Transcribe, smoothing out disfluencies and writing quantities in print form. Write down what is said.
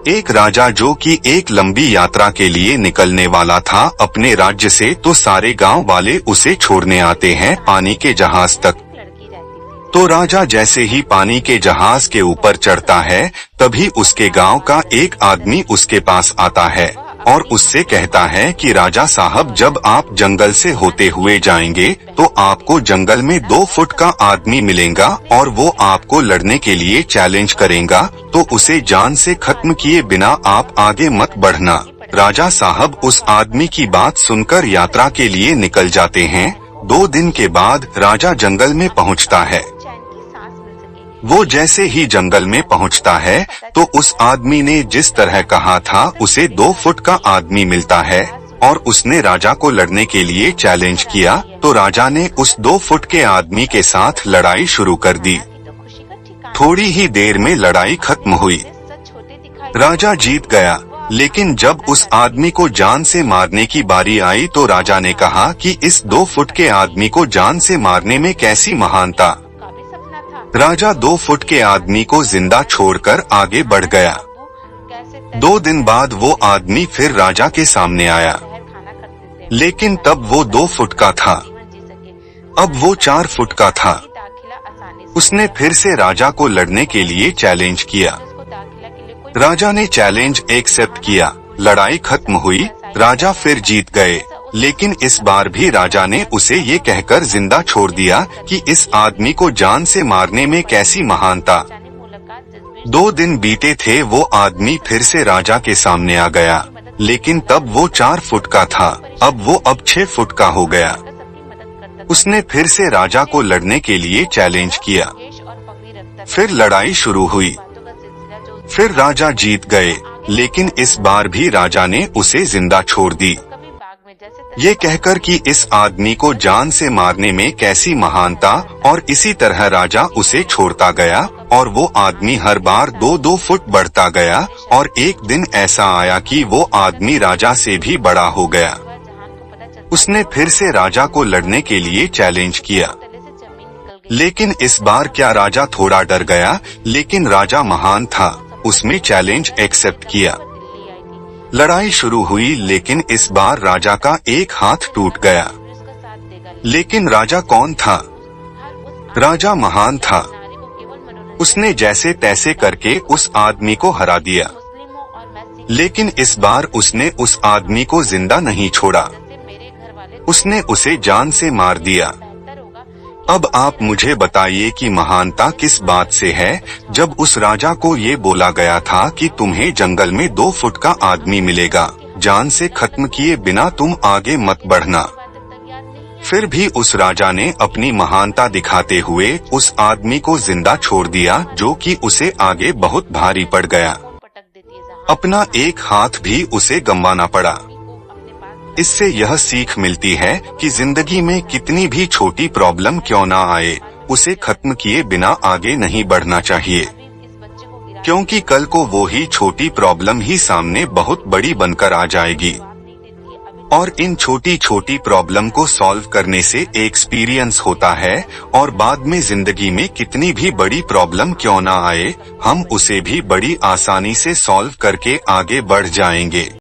एक राजा जो कि एक लंबी यात्रा के लिए निकलने वाला था अपने राज्य से, तो सारे गांव वाले उसे छोड़ने आते हैं पानी के जहाज तक। तो राजा जैसे ही पानी के जहाज के ऊपर चढ़ता है, तभी उसके गांव का एक आदमी उसके पास आता है और उससे कहता है कि राजा साहब, जब आप जंगल से होते हुए जाएंगे तो आपको जंगल में 2 फुट का आदमी मिलेगा और वो आपको लड़ने के लिए चैलेंज करेगा, तो उसे जान से खत्म किए बिना आप आगे मत बढ़ना। राजा साहब उस आदमी की बात सुनकर यात्रा के लिए निकल जाते हैं। 2 दिन के बाद राजा जंगल में पहुंचता है। वो जैसे ही जंगल में पहुंचता है तो उस आदमी ने जिस तरह कहा था उसे 2 फुट का आदमी मिलता है और उसने राजा को लड़ने के लिए चैलेंज किया। तो राजा ने उस 2 फुट के आदमी के साथ लड़ाई शुरू कर दी। थोड़ी ही देर में लड़ाई खत्म हुई। राजा जीत गया, लेकिन जब उस आदमी को जान से मारने की बारी आई तो राजा ने कहा कि इस 2 फुट के आदमी को जान से मारने में कैसी महानता। राजा 2 फुट के आदमी को जिंदा छोड़कर आगे बढ़ गया। 2 दिन बाद वो आदमी फिर राजा के सामने आया, लेकिन तब वो 2 फुट का था, अब वो 4 फुट का था। उसने फिर से राजा को लड़ने के लिए चैलेंज किया। राजा ने चैलेंज एक्सेप्ट किया। लड़ाई खत्म हुई, राजा फिर जीत गए, लेकिन इस बार भी राजा ने उसे ये कहकर जिंदा छोड़ दिया कि इस आदमी को जान से मारने में कैसी महानता। 2 दिन बीते थे, वो आदमी फिर से राजा के सामने आ गया, लेकिन तब वो 4 फुट का था, अब वो 6 फुट का हो गया। उसने फिर से राजा को लड़ने के लिए चैलेंज किया। फिर लड़ाई शुरू हुई। फिर राजा जीत गए, लेकिन इस बार भी राजा ने उसे जिंदा छोड़ दी, ये कहकर कि इस आदमी को जान से मारने में कैसी महानता। और इसी तरह राजा उसे छोड़ता गया और वो आदमी हर बार 2-2 फुट बढ़ता गया और एक दिन ऐसा आया कि वो आदमी राजा से भी बड़ा हो गया। उसने फिर से राजा को लड़ने के लिए चैलेंज किया, लेकिन इस बार क्या राजा थोड़ा डर गया, लेकिन राजा महान था, उसने चैलेंज एक्सेप्ट किया। लड़ाई शुरू हुई, लेकिन इस बार राजा का एक हाथ टूट गया। लेकिन राजा कौन था? राजा महान था। उसने जैसे तैसे करके उस आदमी को हरा दिया, लेकिन इस बार उसने उस आदमी को जिंदा नहीं छोड़ा, उसने उसे जान से मार दिया। अब आप मुझे बताइए कि महानता किस बात से है, जब उस राजा को ये बोला गया था कि तुम्हें जंगल में 2 फुट का आदमी मिलेगा, जान से खत्म किए बिना तुम आगे मत बढ़ना। फिर भी उस राजा ने अपनी महानता दिखाते हुए उस आदमी को जिंदा छोड़ दिया, जो कि उसे आगे बहुत भारी पड़ गया। अपना एक हाथ भी उसे गंवाना पड़ा। इससे यह सीख मिलती है कि जिंदगी में कितनी भी छोटी प्रॉब्लम क्यों ना आए, उसे खत्म किए बिना आगे नहीं बढ़ना चाहिए, क्योंकि कल को वो ही छोटी प्रॉब्लम ही सामने बहुत बड़ी बनकर आ जाएगी। और इन छोटी छोटी प्रॉब्लम को सॉल्व करने से एक्सपीरियंस होता है और बाद में जिंदगी में कितनी भी बड़ी प्रॉब्लम क्यों ना आए, हम उसे भी बड़ी आसानी से सॉल्व करके आगे बढ़ जाएंगे।